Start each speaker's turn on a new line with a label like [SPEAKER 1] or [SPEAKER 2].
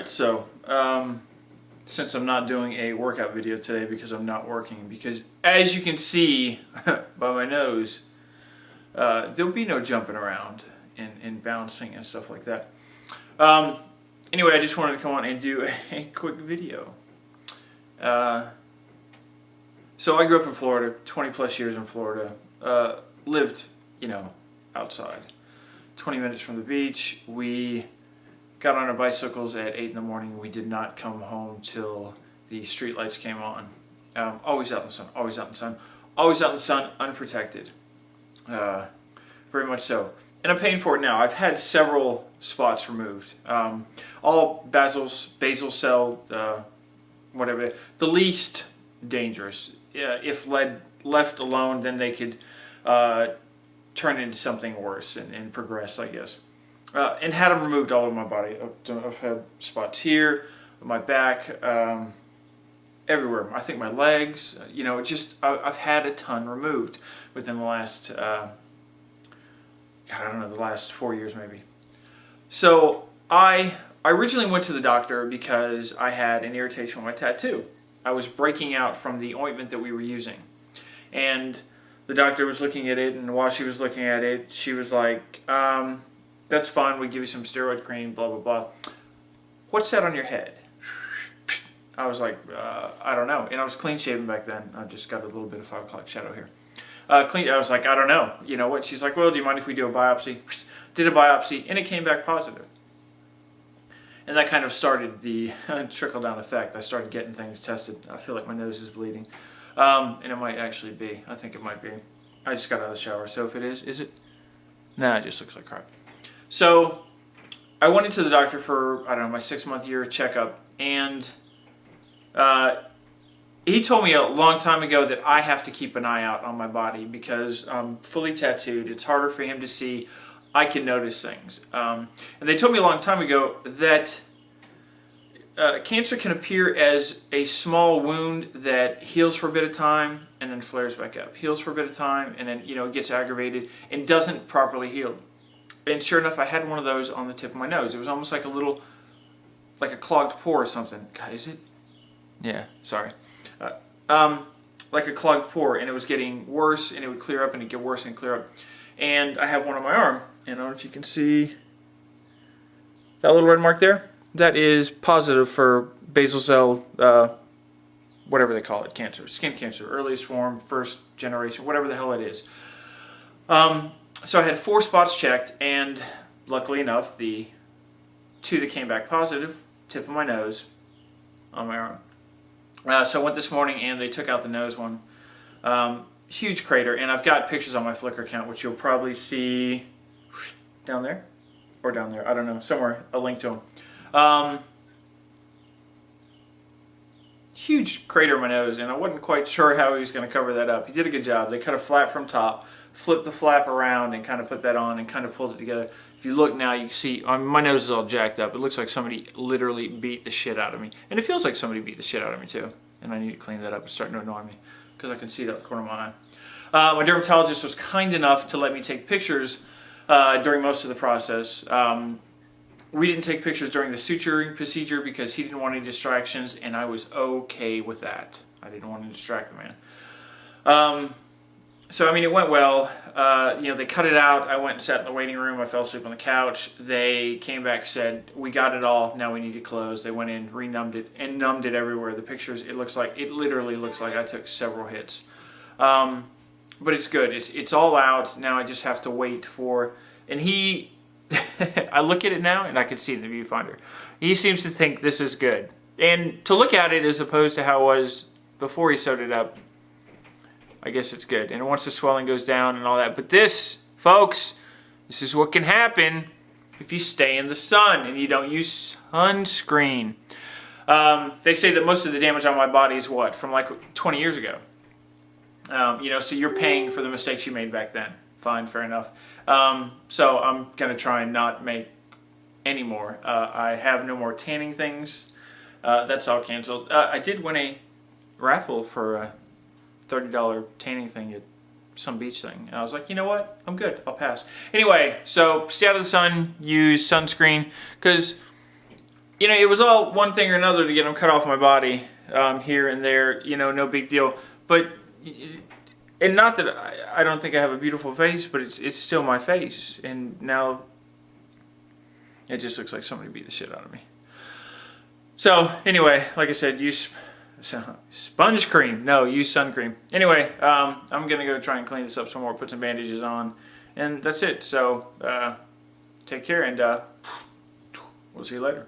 [SPEAKER 1] Alright, so since I'm not doing a workout video today because I'm not working, because as you can see by my nose, there'll be no jumping around and bouncing and stuff like that. Anyway, I just wanted to come on and do a quick video. So I grew up in Florida, 20 plus years in Florida, lived, outside. 20 minutes from the beach. We got on our bicycles at 8 in the morning. We did not come home till the street lights came on. Always out in the sun, always out in the sun, always out in the sun, unprotected. Very much so. And I'm paying for it now. I've had several spots removed. All basal cell, whatever. The least dangerous. If left alone, then they could turn into something worse and progress, I guess. And had them removed all over my body. I've had spots here, my back, everywhere. I think my legs, I've had a ton removed within the last, the last 4 years maybe. So I originally went to the doctor because I had an irritation with my tattoo. I was breaking out from the ointment that we were using. And the doctor was looking at it, and while she was looking at it, she was like, that's fine, we give you some steroid cream, blah, blah, blah. What's that on your head? I was like, I don't know. And I was clean shaven back then. I just got a little bit of 5 o'clock shadow here. I was like, I don't know. You know what? She's like, well, do you mind if we do a biopsy? Did a biopsy, and it came back positive. And that kind of started the trickle-down effect. I started getting things tested. I feel like my nose is bleeding. And it might actually be. I think it might be. I just got out of the shower, so if it is it? Nah, it just looks like crap. So I went into the doctor for, my 6-month year checkup, and he told me a long time ago that I have to keep an eye out on my body because I'm fully tattooed. It's harder for him to see. I can notice things. And they told me a long time ago that cancer can appear as a small wound that heals for a bit of time and then flares back up. Heals for a bit of time and then, it gets aggravated and doesn't properly heal. And sure enough, I had one of those on the tip of my nose. It was almost like like a clogged pore or something. God, is it? Yeah, sorry. Like a clogged pore, and it was getting worse, and it would clear up, and it'd get worse and clear up. And I have one on my arm, and I don't know if you can see that little red mark there. That is positive for basal cell, whatever they call it, cancer, skin cancer, earliest form, first generation, whatever the hell it is. So I had 4 spots checked, and luckily enough, the 2 that came back positive, tip of my nose, on my arm. So I went this morning, and they took out the nose one. Huge crater, and I've got pictures on my Flickr account, which you'll probably see down there, or down there, I don't know, somewhere, a link to them. Huge crater in my nose, and I wasn't quite sure how he was going to cover that up. He did a good job. They cut a flap from top, flipped the flap around, and kind of put that on, and kind of pulled it together. If you look now, you can see my nose is all jacked up. It looks like somebody literally beat the shit out of me. And it feels like somebody beat the shit out of me, too. And I need to clean that up. It's starting to annoy me, because I can see that corner of my eye. My dermatologist was kind enough to let me take pictures during most of the process. We didn't take pictures during the suturing procedure because he didn't want any distractions, and I was okay with that. I didn't want to distract the man. So, it went well. They cut it out. I went and sat in the waiting room. I fell asleep on the couch. They came back, said, we got it all. Now we need to close. They went in, renumbed it, and numbed it everywhere. The pictures, it literally looks like I took several hits. But it's good. It's all out. Now I just have to wait for, and he, I look at it now and I can see it in the viewfinder. He seems to think this is good. And to look at it as opposed to how it was before he sewed it up, I guess it's good. And once the swelling goes down and all that. But this, folks, this is what can happen if you stay in the sun and you don't use sunscreen. They say that most of the damage on my body is what? From like 20 years ago. So you're paying for the mistakes you made back then. Fine, fair enough. So I'm going to try and not make any more. I have no more tanning things. That's all canceled. I did win a raffle for a $30 tanning thing at some beach thing. And I was like, you know what? I'm good. I'll pass. Anyway, so stay out of the sun. Use sunscreen. Because you know, it was all one thing or another to get them cut off my body here and there. You know, no big deal. But and not that I don't think I have a beautiful face, but it's still my face. And now it just looks like somebody beat the shit out of me. So anyway, like I said, use sponge cream. No, use sun cream. Anyway, I'm gonna go try and clean this up some more, put some bandages on, and that's it. So take care, and we'll see you later.